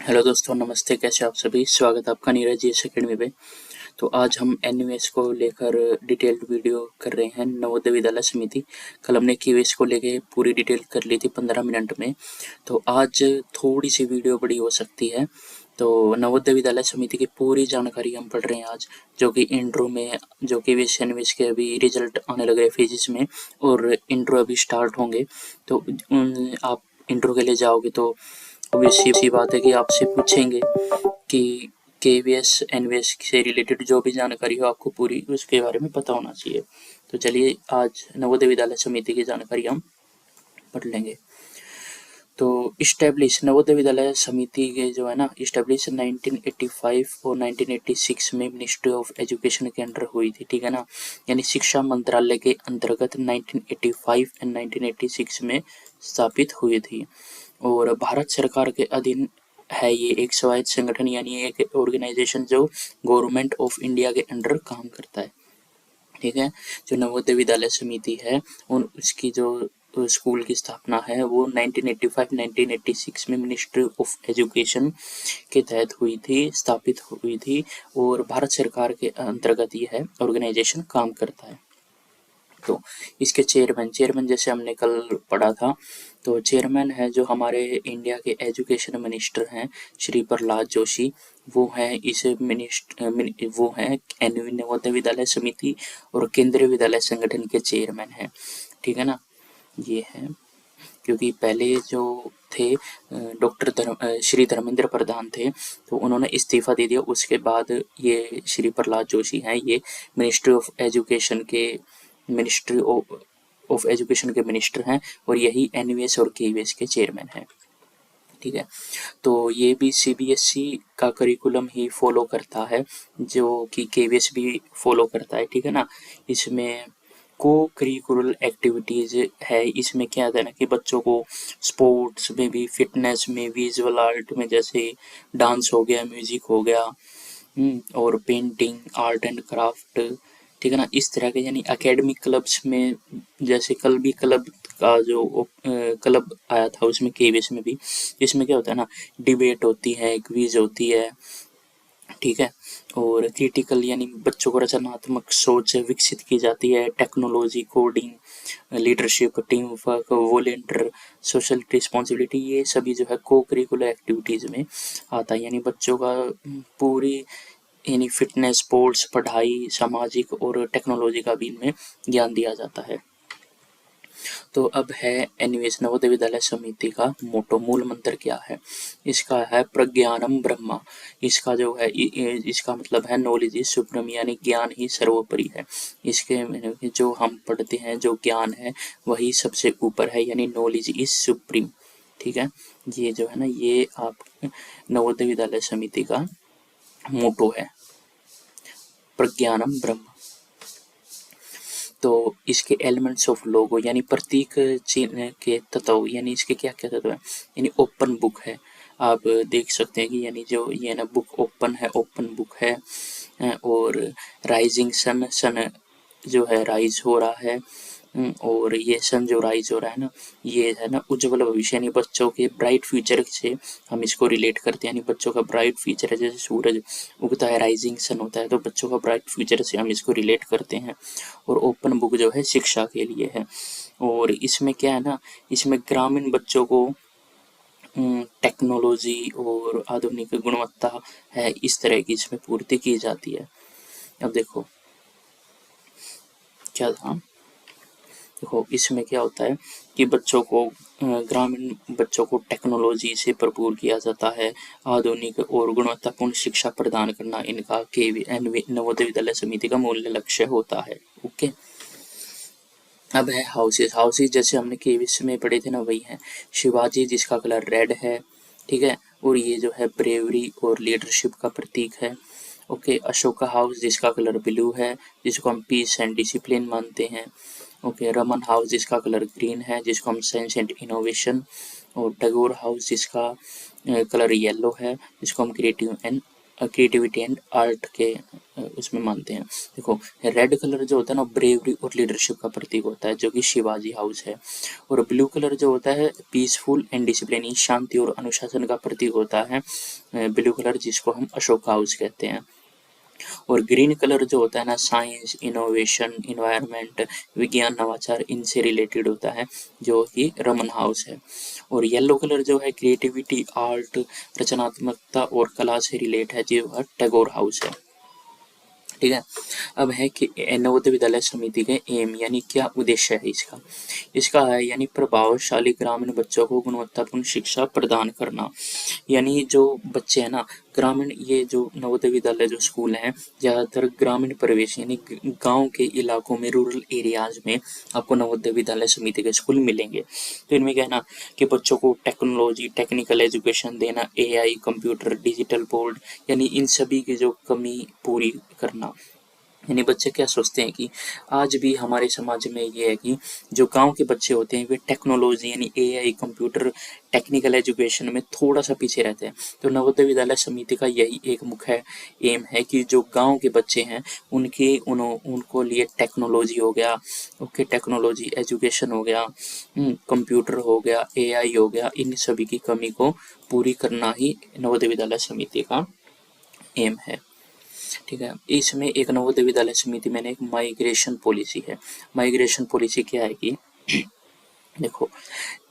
Hello दोस्तों, नमस्ते। कैसे आप सभी? स्वागत है आपका नीरज जी अकेडमी पे। तो आज हम एनयूएस को लेकर डिटेल्ड वीडियो कर रहे हैं। नवोदय विद्यालय समिति, कल हमने क्यूएस को लेके पूरी डिटेल कर ली थी 15 मिनट में। तो आज थोड़ी सी वीडियो बड़ी हो सकती है। तो नवोदय विद्यालय समिति की पूरी जानकारी हम पढ़ रहे हैं आज, जो कि इंट्रो में, जो कि एनयूएस के अभी रिजल्ट आने लगे फिजिक्स में और इंट्रो अभी स्टार्ट होंगे। तो आप इंट्रो के लिए जाओगे तो obvious सी बात है कि आपसे पूछेंगे कि केवीएस एनवीएस से रिलेटेड जो भी जानकारी हो आपको पूरी उसके बारे में पता होना चाहिए। तो चलिए आज नवोदय विद्यालय समिति की जानकारी हम पढ़ लेंगे। तो इस्टेब्लिश नवोदय विद्यालय समिति के जो है ना, इस्टेब्लिश 1985 और 1986 में मिनिस्ट्री ऑफ एजुकेशन के अंडर हुई थी, ठीक है ना। यानी शिक्षा मंत्रालय के अंतर्गत 1985 एंड 1986 में स्थापित हुई थी और भारत सरकार के अधीन है। ये एक स्वायत्त संगठन यानी एक ऑर्गेनाइजेशन जो गवर्नमेंट ऑफ इंडिया के अंडर काम करता है, ठीक है। जो नवोदय विद्यालय समिति है उन उसकी जो स्कूल की स्थापना है वो 1985-1986 में मिनिस्ट्री ऑफ एजुकेशन के तहत हुई थी, स्थापित हुई थी और भारत सरकार के अंतर्गत ये है ऑर्गेनाइजेशन काम करता है। तो इसके चेयरमैन जैसे हमने कल पढ़ा था, तो चेयरमैन है जो हमारे इंडिया के एजुकेशन मिनिस्टर हैं श्री प्रहलाद जोशी। वो हैं इस वो हैं नवोदय विद्यालय समिति और केंद्रीय विद्यालय संगठन के चेयरमैन हैं, ठीक है ना। ये है क्योंकि पहले जो थे श्री धर्मेंद्र प्रधान थे, तो उन्होंने इस्तीफा दे दिया। उसके बाद ये श्री प्रहलाद जोशी हैं, ये मिनिस्ट्री ऑफ एजुकेशन के मिनिस्टर हैं और यही एनवीएस और केवीएस के चेयरमैन हैं, ठीक है। तो ये भी सीबीएसई का करिकुलम ही फॉलो करता है जो कि केवीएस भी फॉलो करता है, ठीक है ना। इसमें को करिकुलर एक्टिविटीज है। इसमें क्या है ना कि बच्चों को स्पोर्ट्स में भी, फिटनेस में, विजुअल आर्ट में, जैसे डांस हो गया, म्यूजिक हो गया, और पेंटिंग, आर्ट एंड क्राफ्ट, ठीक है ना, इस तरह के यानी एकेडमिक क्लब्स में। जैसे कल भी क्लब का जो क्लब आया था उसमें केवीएस में भी, इसमें क्या होता है ना, डिबेट होती है, क्विज होती है, ठीक है। और क्रिटिकल यानी बच्चों को रचनात्मक सोच विकसित की जाती है। Technology, coding, leadership, team work, volunteer, social responsibility, ये सभी जो है को करिकुलर एक्टिविटीज में आता है। यानी बच्चों का पूरी यानी फिटनेस, स्पोर्ट्स, पढ़ाई, सामाजिक और टेक्नोलॉजी का भी इनमें ज्ञान दिया जाता है। तो अब है एनवीएस नवोदय विद्यालय समिति का मोटो, मूल मंत्र क्या है? इसका है प्रज्ञानम ब्रह्मा। इसका जो है इसका मतलब है नॉलेज इज सुप्रीम, यानी ज्ञान ही सर्वोपरि है। इसके जो हम पढ़ते हैं जो ज्ञान है वही सबसे ऊपर है, यानी नॉलेज इज सुप्रीम, ठीक है। ये जो है ना, ये आप नवोदय विद्यालय समिति का मोटो है, प्रज्ञानम ब्रह्म। तो इसके एलिमेंट्स ऑफ लोगो यानी प्रतीक चिन्ह के तत्व, यानी इसके क्या क्या तत्व है, यानी ओपन बुक है। आप देख सकते हैं कि यानी जो ये ना बुक ओपन है, ओपन बुक है। और राइजिंग सन, सन जो है राइज हो रहा है। और ये सन जो राइज हो रहा है ना, ये है ना उज्ज्वल भविष्य, यानी बच्चों के ब्राइट फ्यूचर से हम इसको रिलेट करते हैं। यानी बच्चों का ब्राइट फ्यूचर है, जैसे सूरज उगता है, राइजिंग सन होता है, तो बच्चों का ब्राइट फ्यूचर से हम इसको रिलेट करते हैं। और ओपन बुक जो है शिक्षा के लिए है। और इसमें क्या है ना, इसमें ग्रामीण बच्चों को टेक्नोलॉजी और आधुनिक गुणवत्ता है, इस तरह की इसमें पूर्ति की जाती है। अब देखो क्या था, देखो इसमें क्या होता है कि बच्चों को ग्रामीण बच्चों को टेक्नोलॉजी से भरपूर किया जाता है। आधुनिक और गुणवत्तापूर्ण शिक्षा प्रदान करना इनका नवोदय विद्यालय समिति का मूल लक्ष्य होता है। ओके, अब है हाउसेस। हाउसेस जैसे हमने केवीएस में पढ़े थे ना, वही है। शिवाजी जिसका कलर रेड है, ठीक है, और ये जो है ब्रेवरी और लीडरशिप का प्रतीक है। ओके, अशोका हाउस जिसका कलर ब्लू है, जिसको हम पीस एंड डिसिप्लिन मानते हैं। ओके, रमन हाउस जिसका कलर ग्रीन है, जिसको हम साइंस एंड इनोवेशन। और टैगोर हाउस जिसका कलर येलो है, जिसको हम creative and creativity and art के उसमें मानते हैं। देखो, रेड कलर जो होता है ना, ब्रेवरी और लीडरशिप का प्रतीक होता है, जो कि शिवाजी हाउस है। और ब्लू कलर जो होता है पीसफुल एंड डिसिप्लिन, शांति और अनुशासन का प्रतीक होता है ब्लू कलर, जिसको हम अशोक हाउस कहते हैं। और ग्रीन कलर जो होता है ना, साइंस, इनोवेशन, इन्वायरमेंट, विज्ञान, नवाचार, इनसे रिलेटेड होता है, जो कि रमन हाउस है। और येलो कलर जो है क्रिएटिविटी, आर्ट, रचनात्मकता और कला से रिलेट है, जो है टैगोर हाउस है। ठीक है। अब है कि नवोदय विद्यालय समिति के एम यानी क्या उद्देश्य है इसका। इसका है यानी प्रभावशाली ग्रामीण बच्चों को गुणवत्तापूर्ण शिक्षा प्रदान करना। यानी जो बच्चे हैं ना ग्रामीण, ये जो नवोदय विद्यालय जो स्कूल हैं ज़्यादातर ग्रामीण परिवेश यानी गांव के इलाकों में, रूरल एरियाज में आपको नवोदय विद्यालय समिति के स्कूल मिलेंगे। तो इनमें क्या है ना कि बच्चों को टेक्नोलॉजी, टेक्निकल एजुकेशन देना, एआई, कंप्यूटर, डिजिटल बोर्ड, यानी इन सभी की जो कमी पूरी करना। यानी बच्चे क्या सोचते हैं कि आज भी हमारे समाज में ये है कि जो गांव के बच्चे होते हैं वे टेक्नोलॉजी यानी एआई, कंप्यूटर, टेक्निकल एजुकेशन में थोड़ा सा पीछे रहते हैं। तो नवोदय विद्यालय समिति का यही एक मुख्य एम है कि जो गांव के बच्चे हैं उनको लिए टेक्नोलॉजी हो गया, ओके, टेक्नोलॉजी एजुकेशन हो गया, कंप्यूटर हो गया, एआई हो गया, इन सभी की कमी को पूरी करना ही नवोदय विद्यालय समिति का एम है। ठीक है। इसमें एक नवोदय विद्यालय समिति में एक माइग्रेशन पॉलिसी है। माइग्रेशन पॉलिसी क्या है कि देखो,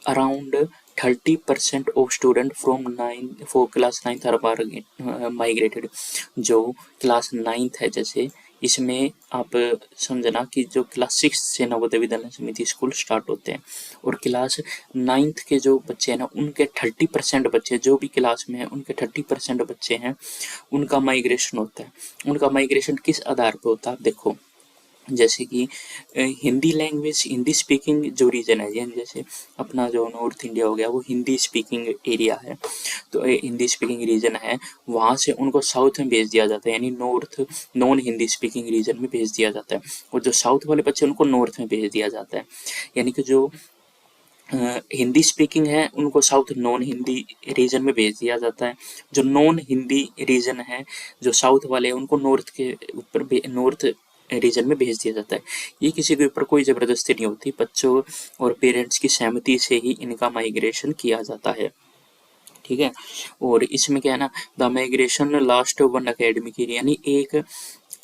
around 30% of student from 9 for class 9th are migrated. जो क्लास 9th है, जैसे इसमें आप समझना कि जो क्लास 6 से नवोदय विद्यालय समिति स्कूल स्टार्ट होते हैं, और क्लास 9th के जो बच्चे हैं ना उनके 30% बच्चे, जो भी क्लास में है उनके 30% बच्चे हैं, उनका माइग्रेशन होता है। उनका माइग्रेशन किस आधार पर होता है आप देखो, जैसे कि हिंदी लैंग्वेज, हिंदी स्पीकिंग जो रीजन है, जैसे अपना जो नॉर्थ इंडिया हो गया वो हिंदी स्पीकिंग एरिया है, तो हिंदी स्पीकिंग रीजन है, वहाँ से उनको साउथ में भेज दिया जाता है, यानी north non Hindi speaking region में भेज दिया जाता है। और जो साउथ वाले बच्चे उनको नॉर्थ में भेज दिया जाता है। यानी कि जो हिंदी स्पीकिंग है उनको साउथ नॉन हिंदी रीजन में भेज दिया जाता है। जो नॉन हिंदी रीजन है, जो साउथ वाले हैं, उनको नॉर्थ के ऊपर, नॉर्थ रीजन में भेज दिया जाता है। ये किसी के ऊपर कोई ज़बरदस्ती नहीं होती, बच्चों और पेरेंट्स की सहमति से ही इनका माइग्रेशन किया जाता है। ठीक है। और इसमें क्या है ना, the migration last 1 academic year, यानी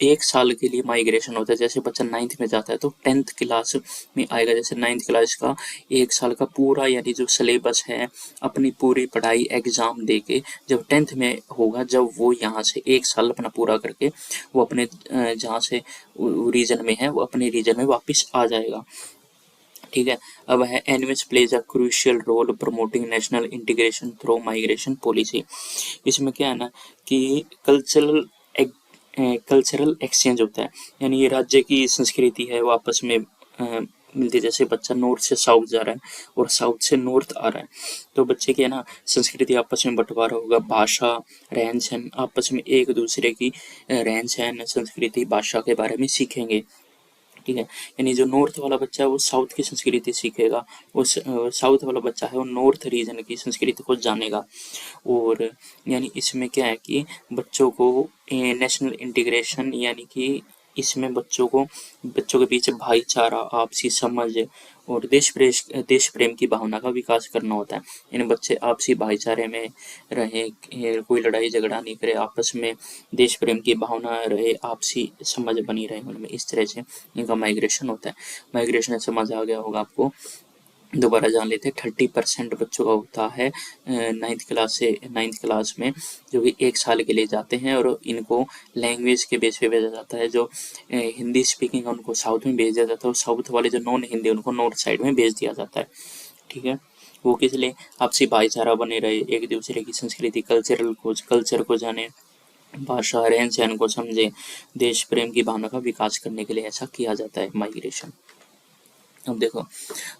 एक साल के लिए माइग्रेशन होता है। जैसे बच्चा 9th में जाता है तो 10th क्लास में आएगा, जैसे 9th क्लास का 1 साल का पूरा यानी जो सिलेबस है, अपनी पूरी पढ़ाई एग्जाम दे के जब 10th में होगा, जब वो यहाँ से 1 साल अपना पूरा करके वो अपने जहाँ से रीजन में है वो अपने रीजन में वापस आ जाएगा। ठीक है। अब है NVS plays a crucial role promoting national integration through migration policy. इसमें क्या है ना कि कल्चरल एक्सचेंज होता है, यानी ये राज्य की संस्कृति है वो आपस में मिलती। जैसे बच्चा नॉर्थ से साउथ जा रहा है और साउथ से नॉर्थ आ रहा है, तो बच्चे की है ना संस्कृति आपस में बंटवारा होगा, भाषा, रहन सहन, आपस में एक दूसरे की रहन सहन, संस्कृति, भाषा के बारे में सीखेंगे। ठीक है। यानी जो नॉर्थ वाला बच्चा है वो साउथ की संस्कृति सीखेगा, उस साउथ वाला बच्चा है वो नॉर्थ रीजन की संस्कृति को जानेगा। और यानी इसमें क्या है कि बच्चों को नेशनल इंटीग्रेशन, यानी कि इसमें बच्चों के पीछे भाईचारा, आपसी समझ और देश प्रेम की भावना का विकास करना होता है। यानी बच्चे आपसी भाईचारे में रहे, कोई लड़ाई झगड़ा नहीं करे, आपस में देश प्रेम की भावना रहे, आपसी समझ बनी रहे उनमें, इस तरह से इनका माइग्रेशन होता है। माइग्रेशन समझ आ गया होगा आपको, दोबारा जान लेते हैं। 30% बच्चों का होता है 9th क्लास में, जो कि 1 साल के लिए जाते हैं, और इनको लैंग्वेज के बेस पे भेजा जाता है। जो हिंदी स्पीकिंग है उनको साउथ में भेज दिया जाता है, और साउथ वाले जो नॉन हिंदी उनको नॉर्थ साइड में भेज दिया जाता है। ठीक है। वो किस लिए, आपसी भाईचारा बने रहे, एक दूसरे की संस्कृति, कल्चर को जाने, भाषा, रहन सहन को समझे, देश प्रेम की भावना का विकास करने के लिए ऐसा किया जाता है माइग्रेशन। अब देखो,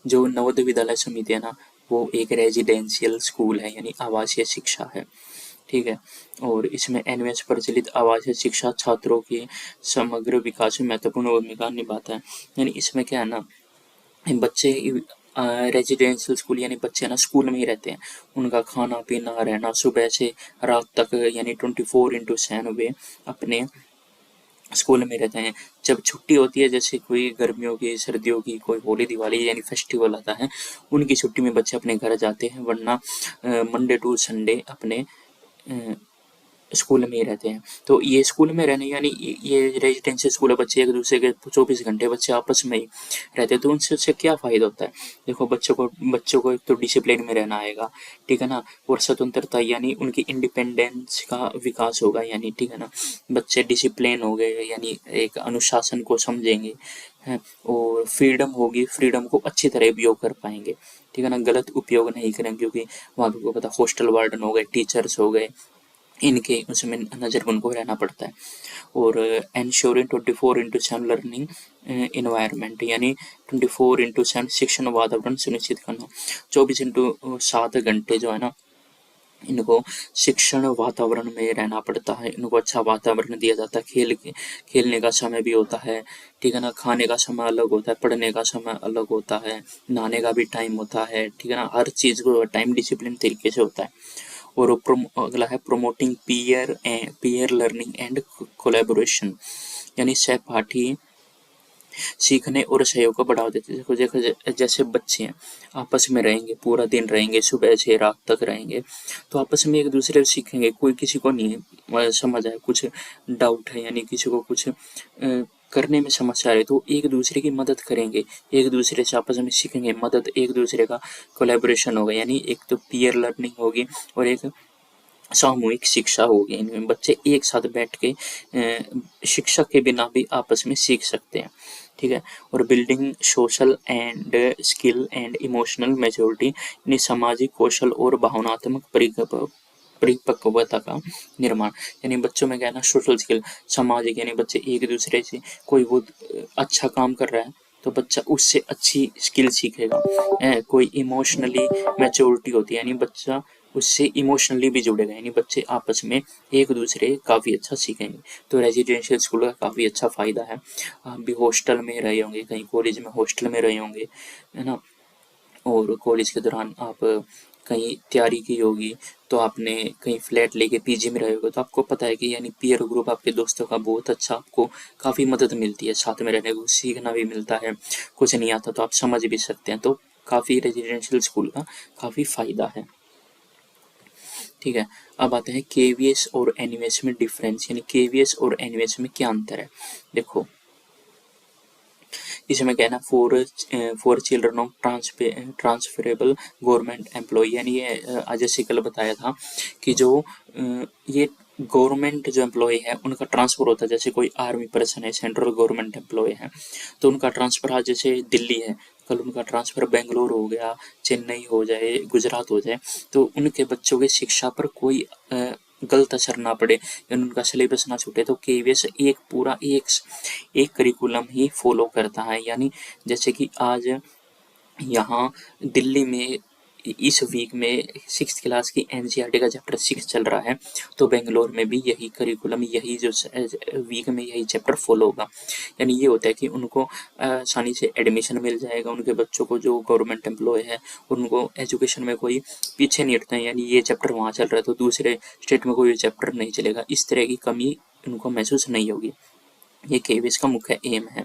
जो नवोदय विद्यालय समिति है ना वो एक रेजिडेंशियल स्कूल है, यानी आवासीय शिक्षा है। ठीक है। और इसमें एनवीएस प्रचलित आवासीय शिक्षा छात्रों के समग्र विकास में महत्वपूर्ण भूमिका निभाता है। यानी इसमें क्या है ना, बच्चे रेजिडेंशियल स्कूल यानी बच्चे ना स्कूल में ही रहते हैं, उनका खाना पीना रहना सुबह से रात तक यानी 24/7 वे अपने स्कूल में रहते हैं। जब छुट्टी होती है, जैसे कोई गर्मियों की, सर्दियों की, कोई होली दिवाली यानी फेस्टिवल आता है, उनकी छुट्टी में बच्चे अपने घर जाते हैं, वरना मंडे टू संडे अपने स्कूल में ही रहते हैं। तो ये स्कूल में रहने यानी ये रेजिडेंशियल स्कूल है, बच्चे एक दूसरे के 24 घंटे बच्चे आपस में ही रहते हैं। तो उनसे क्या फ़ायदा होता है? देखो, बच्चों को एक तो डिसिप्लिन में रहना आएगा, ठीक है ना, और स्वतंत्रता यानी उनकी इंडिपेंडेंस का विकास होगा, यानी ठीक है ना, बच्चे डिसिप्लिन हो गए यानी एक अनुशासन को समझेंगे हैं, और फ्रीडम होगी, फ्रीडम को अच्छी तरह उपयोग कर पाएंगे, ठीक है ना, गलत उपयोग नहीं करेंगे, क्योंकि वहाँ पे पता हॉस्टल वार्डन हो गए, टीचर्स हो गए, इनके उसमें नज़र उनको रहना पड़ता है। और एंश्योरिंग 24/7 लर्निंग इन्वायरमेंट यानी 24/7 शिक्षण वातावरण सुनिश्चित करना। 24/7 घंटे जो है ना, इनको शिक्षण वातावरण में रहना पड़ता है, इनको अच्छा वातावरण दिया जाता है, खेलने का समय भी होता है, ठीक है ना, खाने का समय अलग होता है, पढ़ने का समय अलग होता है, नहाने का भी टाइम होता है, ठीक है ना, हर चीज़ को टाइम डिसिप्लिन तरीके से होता है। और अगला है promoting peer learning and collaboration यानी सहपाठी सीखने और सहयोग को बढ़ावा देते हैं। देखो देखो, जैसे बच्चे हैं आपस में रहेंगे, पूरा दिन रहेंगे, सुबह से रात तक रहेंगे, तो आपस में एक दूसरे से सीखेंगे। कोई किसी को नहीं समझ आए, कुछ डाउट है यानी किसी को कुछ करने में समस्या आ रही है, तो एक दूसरे की मदद करेंगे, एक दूसरे से आपस में सीखेंगे, मदद एक दूसरे का कोलैबोरेशन होगा, यानी एक तो पीयर लर्निंग होगी और एक सामूहिक शिक्षा होगी। इनमें बच्चे एक साथ बैठ के शिक्षक के बिना भी आपस में सीख सकते हैं, ठीक है। और building social and skill and emotional maturity यानी सामाजिक कौशल और भावनात्मक परिपक्वता का निर्माण, यानी बच्चों में क्या है ना, सोशल स्किल, सामाजिक यानी बच्चे एक दूसरे से, कोई वो अच्छा काम कर रहा है तो बच्चा उससे अच्छी स्किल सीखेगा। कोई इमोशनली मैच्योरिटी होती है यानी बच्चा उससे इमोशनली भी जुड़ेगा, यानी बच्चे आपस में एक दूसरे काफ़ी अच्छा सीखेंगे। तो रेजिडेंशियल स्कूल का काफ़ी अच्छा फ़ायदा है। आप भी हॉस्टल में रहे होंगे, कहीं कॉलेज में हॉस्टल में रहे होंगे, है ना, और कॉलेज के दौरान आप कहीं तैयारी की होगी, तो आपने कहीं फ्लैट लेके पीजी में रहे होगे, तो आपको पता है कि यानी पीयर ग्रुप आपके दोस्तों का बहुत अच्छा, आपको काफ़ी मदद मिलती है, साथ में रहने को सीखना भी मिलता है, कुछ नहीं आता तो आप समझ भी सकते हैं। तो काफ़ी रेजिडेंशियल स्कूल का काफ़ी फ़ायदा है, ठीक है। अब आते हैं केवीएस और एनवीएस में डिफरेंस, यानी केवीएस और एनवीएस में क्या अंतर है। देखो, इसमें क्या है ना, for children of transferable government employ, यानी ये अजय सिकल बताया था कि जो ये गवर्नमेंट जो एम्प्लॉय है उनका ट्रांसफ़र होता है, जैसे कोई आर्मी पर्सन है, सेंट्रल गवर्नमेंट एम्प्लॉय है, तो उनका ट्रांसफ़र आज जैसे दिल्ली है, कल उनका ट्रांसफ़र बेंगलोर हो गया, चेन्नई हो जाए, गुजरात हो जाए, तो उनके बच्चों की शिक्षा पर कोई गलत असर ना पड़े या उनका सिलेबस ना छूटे, तो केवीएस एक पूरा एक करिकुलम ही फॉलो करता है। यानी जैसे कि आज यहाँ दिल्ली में इस वीक में 6th क्लास की एनसीईआरटी का चैप्टर 6 चल रहा है, तो बेंगलोर में भी यही करिकुलम, यही जो वीक में यही चैप्टर फॉलो होगा। यानी ये होता है कि उनको आसानी से एडमिशन मिल जाएगा, उनके बच्चों को जो गवर्नमेंट एम्प्लॉय है उनको एजुकेशन में कोई पीछे नहीं हटता है, यानी ये चैप्टर वहाँ चल रहा है तो दूसरे स्टेट में कोई चैप्टर नहीं चलेगा, इस तरह की कमी उनको महसूस नहीं होगी। ये केवीएस का मुख्य एम है।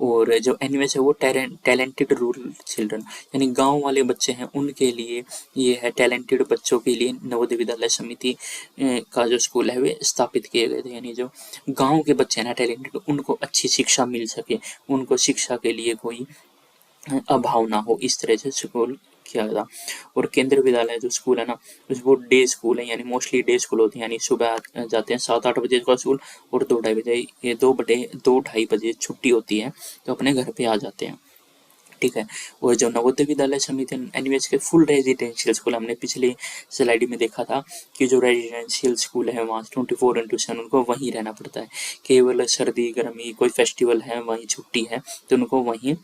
और जो एनवीएस है वो टैलेंटेड रूरल चिल्ड्रन यानी गांव वाले बच्चे हैं उनके लिए ये है, टैलेंटेड बच्चों के लिए नवोदय विद्यालय समिति का जो स्कूल है वे स्थापित किए गए थे, यानी जो गांव के बच्चे हैं ना टैलेंटेड, उनको अच्छी शिक्षा मिल सके, उनको शिक्षा के लिए कोई अभाव ना हो, इस तरह से स्कूल किया था। और केंद्रीय विद्यालय जो स्कूल है ना, वो डे स्कूल है, यानी मोस्टली डे स्कूल होते हैं, यानी सुबह जाते हैं 7-8 बजे का स्कूल और 2-2:30 बजे, ये 2-2:30 बजे छुट्टी होती है तो अपने घर पे आ जाते हैं, ठीक है। और जो नवोदय विद्यालय समिति एनवीएस के फुल रेजिडेंशियल स्कूल, हमने पिछली स्लाइड में देखा था कि जो रेजिडेंशियल स्कूल है वहाँ 24/7 उनको वहीं रहना पड़ता है, केवल सर्दी गर्मी कोई फेस्टिवल है वहीं छुट्टी है तो उनको वहीं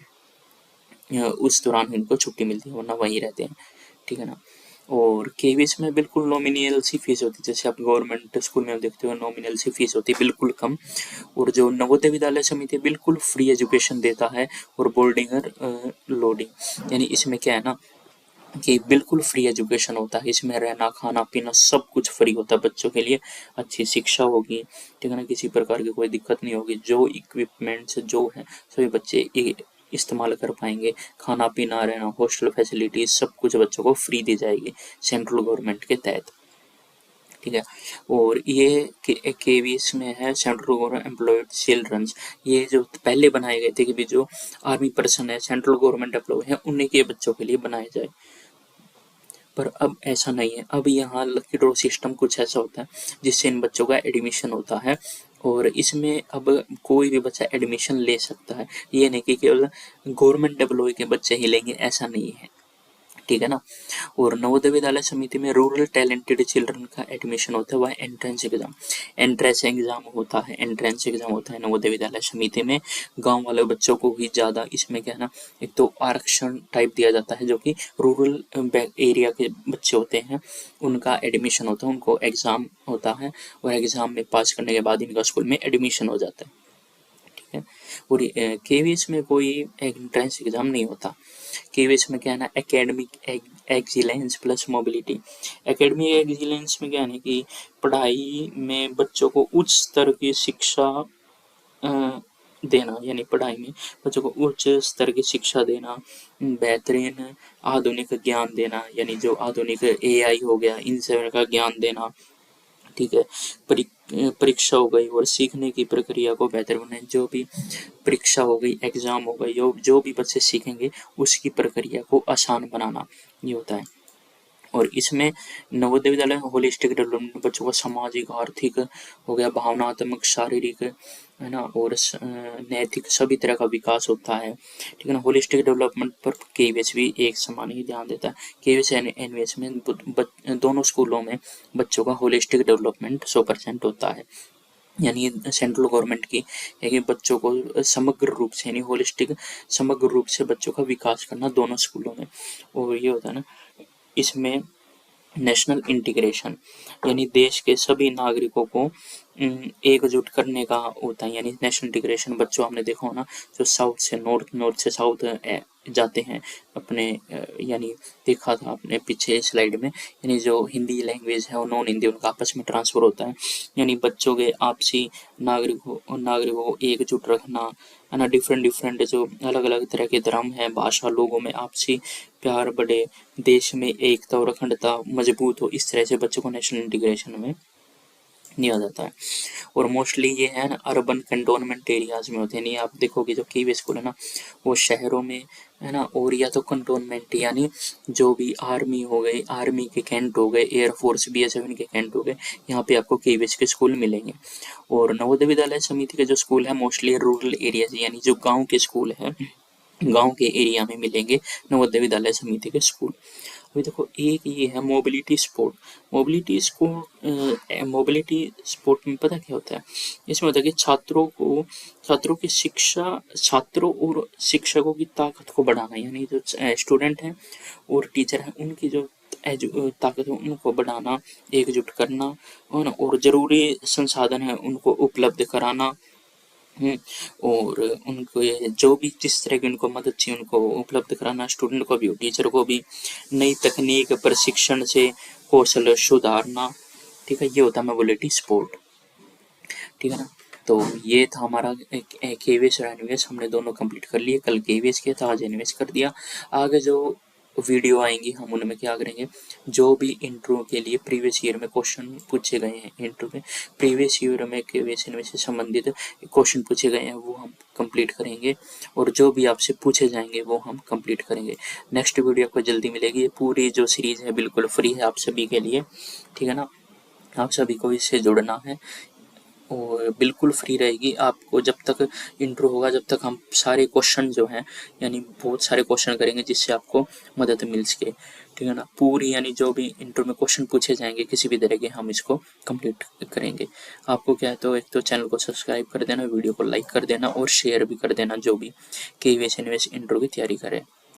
उस दौरान उनको छुट्टी मिलती है, वरना वहीं रहते हैं, ठीक है ना। और केवीएस में बिल्कुल नॉमिनल सी फीस होती है, जैसे आप गवर्नमेंट स्कूल में देखते हो नॉमिनल सी फीस होती है, बिल्कुल कम। और जो नवोदय विद्यालय समिति बिल्कुल फ्री एजुकेशन देता है, और बोर्डिंग और लोडिंग, यानी इसमें क्या है ना कि बिल्कुल फ्री एजुकेशन होता है। इसमें रहना खाना पीना सब कुछ फ्री होता है बच्चों के लिए। अच्छी शिक्षा होगी, ठीक है ना, किसी प्रकार की कोई दिक्कत नहीं होगी। जो इक्विपमेंट्स जो है सभी बच्चे इस्तेमाल कर पाएंगे। खाना पीना रहना हॉस्टल फैसिलिटीज सब कुछ बच्चों को फ्री दी जाएगी सेंट्रल गवर्नमेंट के तहत, ठीक है। और ये केवीएस में है सेंट्रल गवर्नमेंट एम्प्लॉयड चिल्ड्रंस। ये जो पहले बनाए गए थे कि भी जो आर्मी पर्सन है सेंट्रल गवर्नमेंट एम्प्लॉय है उन्हीं के बच्चों के लिए बनाए जाए, पर अब ऐसा नहीं है। अब यहाँ लकी ड्रॉ सिस्टम कुछ ऐसा होता है जिससे इन बच्चों का एडमिशन होता है, और इसमें अब कोई भी बच्चा एडमिशन ले सकता है। ये नहीं कि केवल गवर्नमेंट एम्प्लॉय के बच्चे ही लेंगे, ऐसा नहीं है, ठीक है ना। और नवोदय विद्यालय समिति में रूरल टैलेंटेड चिल्ड्रन का एडमिशन होता है, वह एंट्रेंस एग्जाम होता है। एंट्रेंस एग्जाम होता है नवोदय विद्यालय समिति में। गांव वाले बच्चों को ही ज़्यादा इसमें क्या है ना, एक तो आरक्षण टाइप दिया जाता है, जो कि रूरल एरिया के बच्चे होते हैं उनका एडमिशन होता है, उनको एग्ज़ाम होता है, और एग्ज़ाम में पास करने के बाद इनका स्कूल में एडमिशन हो जाता है, ठीक है। और केवीएस में कोई एंट्रेंस एग्जाम नहीं होता। केवीएस में क्या है ना, academic excellence plus mobility. Academic excellence में क्या है ना कि पढ़ाई में बच्चों को उच्च स्तर की शिक्षा देना, यानी पढ़ाई में बच्चों को उच्च स्तर की शिक्षा देना, बेहतरीन आधुनिक ज्ञान देना, यानी जो आधुनिक एआई हो गया इन सब का ज्ञान देना, ठीक है। परीक्षा हो गई और सीखने की प्रक्रिया को बेहतर बनाए। जो भी परीक्षा हो गई एग्जाम हो गई, जो भी बच्चे सीखेंगे उसकी प्रक्रिया को आसान बनाना, ये होता है। और इसमें नवोदय विद्यालय में होलिस्टिक डेवलपमेंट बच्चों का सामाजिक आर्थिक हो गया, भावनात्मक शारीरिक है ना, और नैतिक सभी तरह का विकास होता है, ठीक है ना। होलिस्टिक डेवलपमेंट पर केवीएस भी एक समान ही ध्यान देता है। केवीएस एंड एनवीएस में दोनों स्कूलों में बच्चों का होलिस्टिक डेवलपमेंट 100% होता है, यानी सेंट्रल गवर्नमेंट की है कि बच्चों को समग्र रूप से यानी होलिस्टिक समग्र रूप से बच्चों का विकास करना दोनों स्कूलों में। और ये होता है ना, इसमें नेशनल इंटीग्रेशन यानी देश के सभी नागरिकों को एकजुट करने का होता है, यानी नेशनल इंटीग्रेशन। बच्चों आपने देखा हो ना, जो साउथ से नॉर्थ, नॉर्थ से साउथ जाते हैं अपने, यानी देखा था आपने पीछे स्लाइड में, यानी जो हिंदी लैंग्वेज है और नॉन हिंदी उनका आपस में ट्रांसफर होता है, यानी बच्चों के आपसी नागरिकों को एकजुट रखना है ना। डिफरेंट डिफरेंट जो अलग अलग तरह के धर्म है भाषा, लोगों में आपसी प्यार बढ़े, देश में एकता और अखंडता मजबूत हो, इस तरह से बच्चों को नेशनल इंटीग्रेशन में लिया जाता है। और मोस्टली ये है ना अर्बन कंटोनमेंट एरियाज में होते हैं, नहीं आप देखोगे जो केवी स्कूल है ना वो शहरों में है ना, और या तो कंटोनमेंट यानी जो भी आर्मी हो गए, आर्मी के कैंट हो गए, एयरफोर्स BS7 के कैंट हो गए, यहाँ पे आपको केवीएस के स्कूल मिलेंगे। और नवोदय विद्यालय समिति के जो स्कूल है मोस्टली रूरल एरियाज यानी जो गाँव के स्कूल है, गांव के एरिया में मिलेंगे नवोदय विद्यालय समिति के स्कूल। अभी देखो एक ये है मोबिलिटी स्पोर्ट। मोबिलिटी स्पोर्ट में पता क्या होता है, इसमें होता है कि छात्रों की शिक्षा, छात्रों और शिक्षकों की ताकत को बढ़ाना, यानी जो स्टूडेंट हैं और टीचर हैं उनकी जो ताकत है उनको बढ़ाना, एकजुट करना और जरूरी संसाधन है उनको उपलब्ध कराना, और उनको जो भी जिस तरह की उनको मदद चाहिए उनको उपलब्ध कराना, स्टूडेंट को भी और टीचर को भी। नई तकनीक प्रशिक्षण से कौशल सुधारना, ठीक है, ये होता है मोबिलिटी स्पोर्ट, ठीक है ना। तो ये था हमारा केवीएस और एनवीएस, हमने दोनों कंप्लीट कर लिए। कल केवीएस किया था, आज एनवीएस कर दिया। आगे जो वीडियो आएंगी हम उनमें क्या करेंगे, जो भी इंटरव्यू के लिए प्रीवियस ईयर में क्वेश्चन पूछे गए हैं, इंटरव्यू में प्रीवियस ईयर में केवीएस एनवीएस से संबंधित क्वेश्चन पूछे गए हैं वो हम कंप्लीट करेंगे, और जो भी आपसे पूछे जाएंगे वो हम कंप्लीट करेंगे। नेक्स्ट वीडियो आपको जल्दी मिलेगी। ये पूरी जो सीरीज है बिल्कुल फ्री है आप सभी के लिए, ठीक है ना। आप सभी को इससे जुड़ना है और बिल्कुल फ्री रहेगी। आपको जब तक इंट्रो होगा जब तक हम सारे क्वेश्चन जो हैं यानी बहुत सारे क्वेश्चन करेंगे जिससे आपको मदद मिल सके, ठीक है ना। पूरी यानी जो भी इंट्रो में क्वेश्चन पूछे जाएंगे किसी भी तरह के हम इसको कंप्लीट करेंगे। आपको क्या है तो एक तो चैनल को सब्सक्राइब कर देना, वीडियो को लाइक कर देना और शेयर भी कर देना जो भी केवीएस एनवीएस इंट्रो की तैयारी करे।